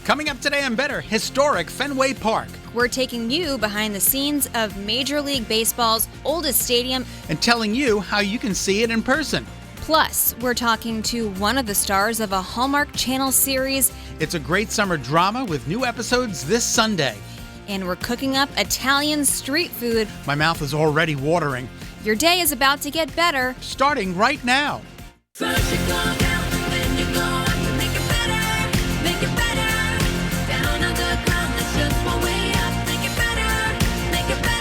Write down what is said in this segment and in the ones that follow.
Coming up today on Better, historic Fenway Park. We're taking you behind the scenes of Major League Baseball's oldest stadium and telling you how you can see it in person. Plus, we're talking to one of the stars of a Hallmark Channel series. It's a great summer drama with new episodes this Sunday. And we're cooking up Italian street food. My mouth is already watering. Your day is about to get better. Starting right now. First you go down, then you go up to make it better, make it better. Down on the ground, that's just one way up. Make it better, make it better.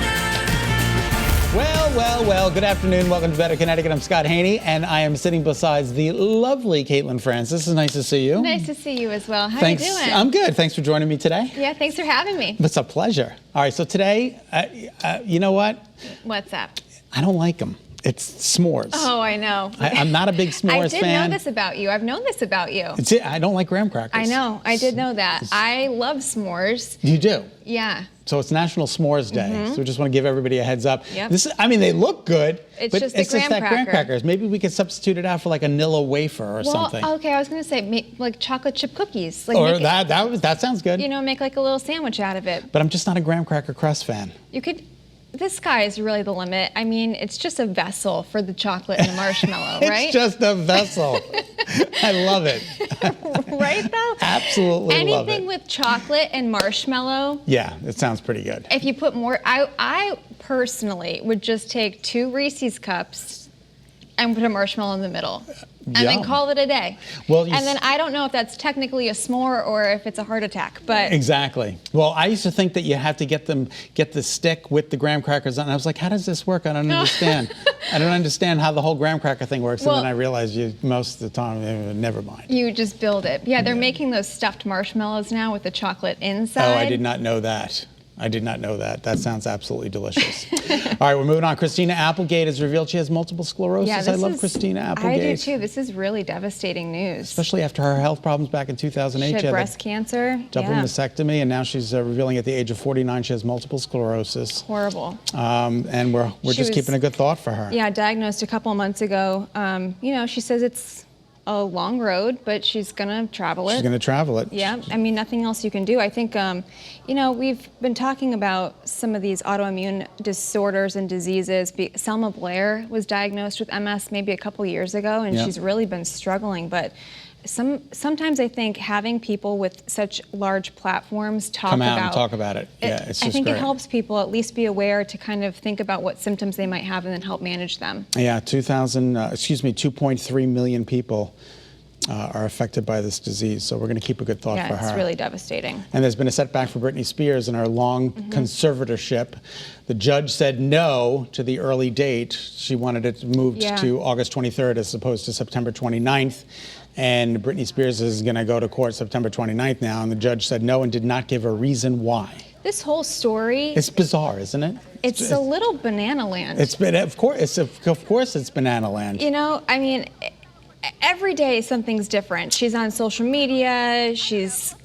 Well, good afternoon. Welcome to Better Connecticut. I'm Scot Haney, and I am sitting beside the lovely Caitlin Francis. It's nice to see you. Nice to see you as well. How Thanks. are you doing? I'm good. Thanks for joining me today. Yeah, thanks for having me. It's a pleasure. All right, so today, you know what? What's up? I don't like them. It's s'mores. Oh, I know. I'm not a big s'mores fan. I did know this about you. I've known this about you. I don't like graham crackers. I know. I did know that. I love s'mores. You do? Yeah. So it's National S'mores Day. So we just want to give everybody a heads up. Yep. They look good. It's but just it's the just graham that graham cracker. crackers. Maybe we could substitute it out for like a Nilla wafer or something. Okay, I was going to say like chocolate chip cookies. Like Or make that sounds good. make like a little sandwich out of it. But I'm just not a graham cracker crust fan. You could. The sky is really the limit. I mean, it's just a vessel for the chocolate and the marshmallow, right? It's just a vessel. I love it. Right, though? Absolutely love it. Anything with chocolate and marshmallow. Yeah, it sounds pretty good. If you put more, I personally would just take 2 Reese's cups and put a marshmallow in the middle. And then Yum. call it a day. Well, and then I don't know if that's technically a s'more or if it's a heart attack, but Exactly. Well, I used to think that you have to get the stick with the graham crackers on. I was like, how does this work? I don't understand. I don't understand how the whole graham cracker thing works. Well- And then I realized most of the time, never mind. you just build it. Yeah, they're making those stuffed marshmallows now with the chocolate inside. Oh, I did not know that. That sounds absolutely delicious. All right, we're moving on. Christina Applegate has revealed she has multiple sclerosis. Yeah, I love Christina Applegate. I do too. This is really devastating news. Especially after her health problems back in 2008. She had a breast cancer. double Yeah. mastectomy, and now she's revealing at the age of 49 she has multiple sclerosis. Horrible. And we're She just was- keeping a good thought for her. Yeah, diagnosed a couple of months ago. She says it's a long road, but she's gonna travel it. She's going to travel it. Yeah, I mean, nothing else you can do. I think, we've been talking about some of these autoimmune disorders and diseases. Selma Blair was diagnosed with MS maybe a couple years ago, and Yeah. she's really been struggling. But sometimes I think having people with such large platforms Come out and talk about it. Yeah, it's just I think great. it helps people at least be aware to kind of think about what symptoms they might have and then help manage them. Yeah, 2.3 million people are affected by this disease. So we're going to keep a good thought for her. Yeah, it's really devastating. And there's been a setback for Britney Spears in her long conservatorship. The judge said no to the early date. She wanted it moved Yeah. to August 23rd as opposed to September 29th. And Britney Spears is going to go to court September 29th now. And the judge said no and did not give a reason why. This whole story, It's bizarre, isn't it? it's a little banana land. Of course it's banana land. I mean, every day something's different. She's on social media, she's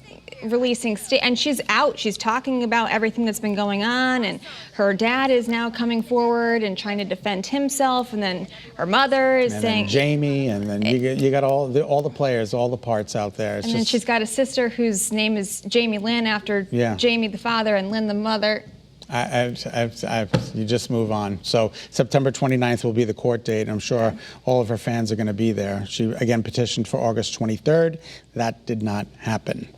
releasing, and she's out, she's talking about everything that's been going on, and her dad is now coming forward and trying to defend himself, and then her mother is And saying, then Jamie, and then you got all the players, all the parts out there. and then she's got a sister whose name is Jamie Lynn after Yeah. Jamie the father and Lynn the mother. You just move on. So September 29th will be the court date. I'm sure all of her fans are going to be there. She, again, petitioned for August 23rd. That did not happen.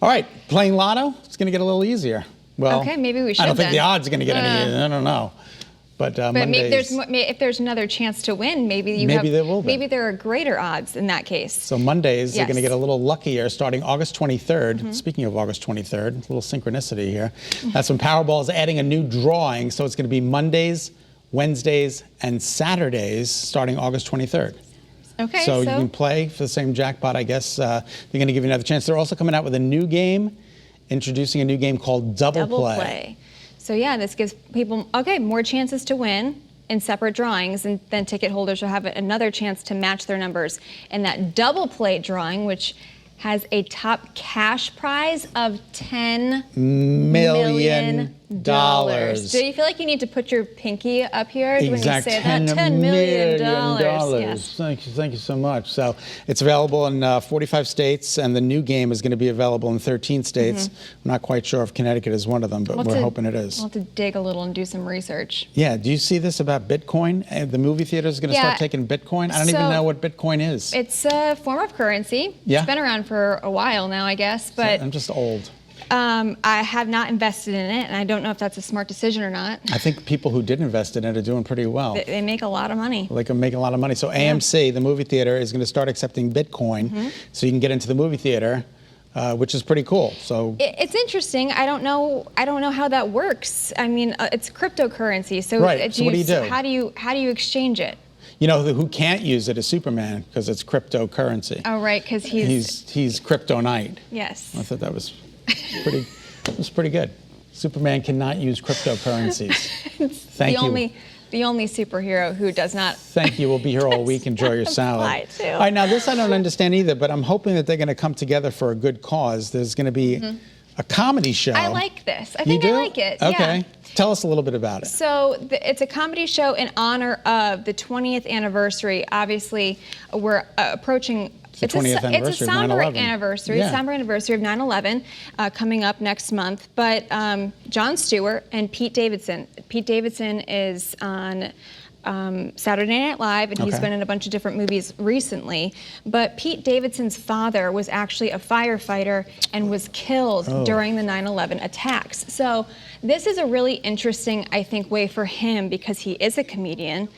All right, playing lotto, it's going to get a little easier. Well, Okay, maybe we I don't should think the then. odds are going to get any easier. I don't know. But Maybe Mondays, if there's another chance to win, maybe there will be. Maybe there are greater odds in that case. so Mondays, they're going to Yes. get a little luckier starting August 23rd. Speaking of August 23rd, a little synchronicity here. That's when Powerball is adding a new drawing. So it's going to be Mondays, Wednesdays, and Saturdays starting August 23rd. Okay, So you can play for the same jackpot, I guess. They're going to give you another chance. They're also coming out with a new game, introducing a new game called Double Play. So yeah, this gives people, more chances to win in separate drawings, and then ticket holders will have another chance to match their numbers in that double play drawing, which has a top cash prize of $10 $10 million. Do you feel like you need to put your pinky up here when you Exact say that? $10 million. Yes. Thank you so much. So it's available in 45 states, and the new game is going to be available in 13 states. I'm not quite sure if Connecticut is one of them, but we're hoping it is. We'll have to dig a little and do some research. Yeah, do you see this about Bitcoin? The movie theater is going to start taking Bitcoin? I don't even know what Bitcoin is. It's a form of currency. Yeah. It's been around for a while now, I guess, but I'm just old. I have not invested in it, and I don't know if that's a smart decision or not. I think people who did invest in it are doing pretty well. They make a lot of money. They can make a lot of money. So AMC, the movie theater, is going to start accepting Bitcoin, so you can get into the movie theater, which is pretty cool. So it's interesting. I don't know how that works. I mean, it's cryptocurrency. So right. So what do you do? How do you exchange it? You know who can't use it is Superman, because it's cryptocurrency. Oh, right, because he's kryptonite. Yes. I thought that was pretty good. Superman cannot use cryptocurrencies. Thank you. The only superhero who does not. Thank you. We'll be here all week. Enjoy your salad. All right, now this I don't understand either, but I'm hoping that they're going to come together for a good cause. There's going to be a comedy show. I like this. I think I like it. Okay. Yeah. Tell us a little bit about it. So it's a comedy show in honor of the 20th anniversary. Obviously, we're approaching. It's the 20th anniversary it's a somber of 9/11. anniversary, Yeah. somber anniversary of 9/11 coming up next month. But Jon Stewart and Pete Davidson. Pete Davidson is on Saturday Night Live, and he's been in a bunch of different movies recently. But Pete Davidson's father was actually a firefighter and was killed during the 9/11 attacks. So this is a really interesting, I think, way for him, because he is a comedian,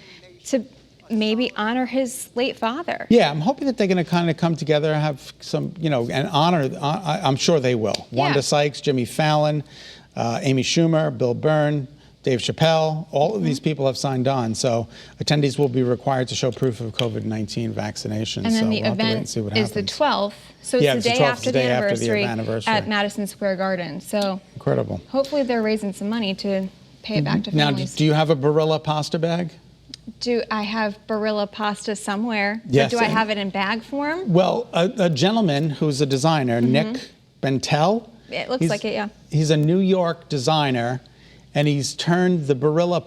to maybe honor his late father. Yeah, I'm hoping that they're going to kind of come together and have some, and honor. I'm sure they will. Wanda Sykes, Jimmy Fallon, Amy Schumer, Bill Byrne, Dave Chappelle, all of these people have signed on. So attendees will be required to show proof of COVID-19 vaccination. And then so the we'll have to wait and event see what is the happens. 12th. So it's the day after the anniversary anniversary at Madison Square Garden. So incredible. Hopefully they're raising some money to pay it back to Now, families. do you have a Barilla pasta bag? Do I have Barilla pasta somewhere? Yes. Or do I have it in bag form? Well, a gentleman who's a designer, Nick Bentel. It looks like it, yeah. He's a New York designer, and he's turned the Barilla.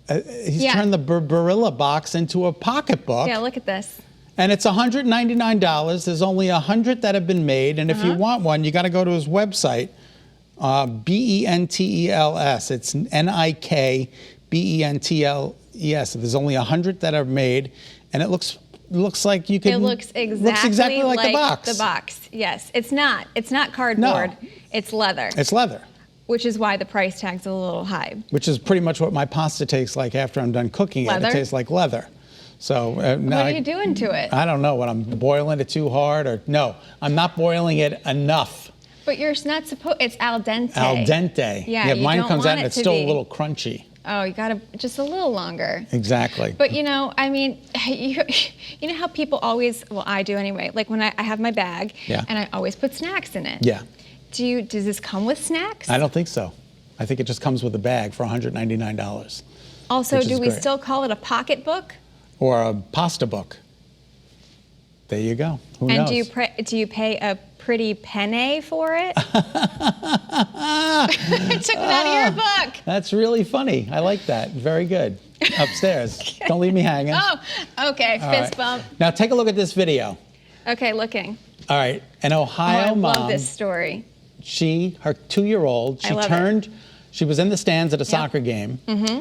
Turned the Barilla box into a pocketbook. Yeah, look at this. And it's $199. There's only 100 that have been made, and if you want one, you got to go to his website, Bentels. It's NIKBENTLES. There's only 100 that are made, and it looks like you can. It looks exactly like the box. The box, yes. It's not cardboard. No. It's leather. It's leather. Which is why the price tag's a little high. Which is pretty much what my pasta tastes like after I'm done cooking it. Leather? It tastes like leather. So What are you doing to it? I don't know. What, I'm boiling it too hard, or no? I'm not boiling it enough. But you're not supposed. It's al dente. Al dente. Yeah, you mine don't comes want out and it it's to still be. a little crunchy. Oh, you gotta just a little longer. Exactly. But I mean, you know how people always, well, I do anyway. Like when I have my bag, and I always put snacks in it. Yeah. Does this come with snacks? I don't think so. I think it just comes with a bag for $199. Also, which do is we great. still call it a pocketbook? Or a pasta book. There you go. Who knows? And do you pay a pretty penne for it? I took it out of your book. That's really funny. I like that. Very good. Upstairs. Don't leave me hanging. Oh, okay. All Fist right. bump. Now take a look at this video. Okay, looking. All right. An Ohio I mom. love this story. Her 2-year-old, I love it. she was in the stands at a soccer game.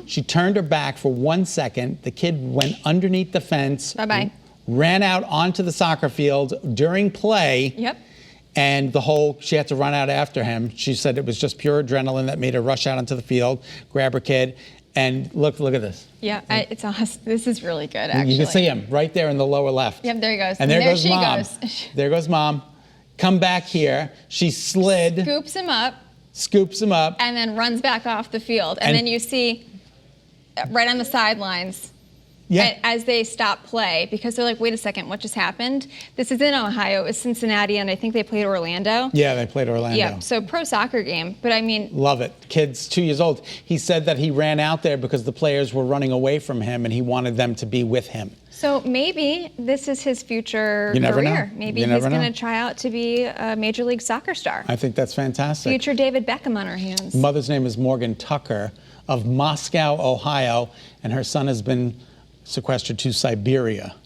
She turned her back for 1 second. The kid went underneath the fence. Bye-bye. Ran out onto the soccer field during play. Yep. And she had to run out after him. She said it was just pure adrenaline that made her rush out onto the field, grab her kid, and look at this. Yeah, it's awesome. This is really good, actually. You can see him right there in the lower left. Yep, there he goes. And there goes she Mom. goes. There goes Mom. Come back here. She slid. Scoops him up. And then runs back off the field. And then you see right on the sidelines as they stop play, because they're like, wait a second, what just happened? This is in Ohio. It was Cincinnati, and I think they played Orlando. Yeah, they played Orlando. Yeah, so pro soccer game. But I mean. Love it. Kid's 2 years old. He said that he ran out there because the players were running away from him and he wanted them to be with him. So maybe this is his future You never career. know. Maybe You he's never know. going to try out to be a Major League Soccer star. I think that's fantastic. Future David Beckham on our hands. Mother's name is Morgan Tucker of Moscow, Ohio, and her son has been sequestered to Siberia.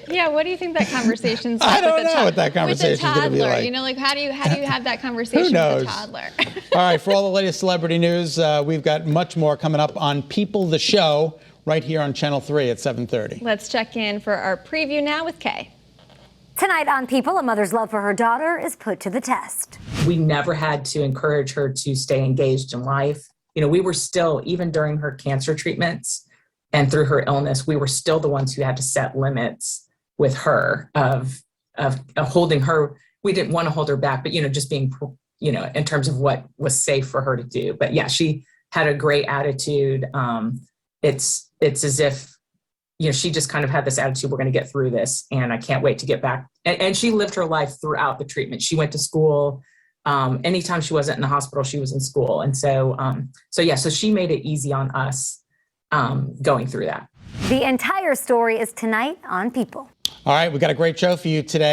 Yeah, what do you think that conversation's I like don't with know what that conversation's with a gonna be toddler? like. You know, like how do you have that conversation Who knows? with a toddler? All right, for all the latest celebrity news, we've got much more coming up on People the Show right here on Channel 3 at 7:30. Let's check in for our preview now with Kay. Tonight on People, a mother's love for her daughter is put to the test. We never had to encourage her to stay engaged in life. You know, we were still, even during her cancer treatments and through her illness, we were still the ones who had to set limits with her of holding her. We didn't want to hold her back, but, you know, just being, you know, in terms of what was safe for her to do. But yeah, she had a great attitude. It's as if, you know, she just kind of had this attitude, we're going to get through this and I can't wait to get back. And she lived her life throughout the treatment. She went to school. Anytime she wasn't in the hospital, she was in school. And so she made it easy on us going through that. The entire story is tonight on People. All right, we've got a great show for you today.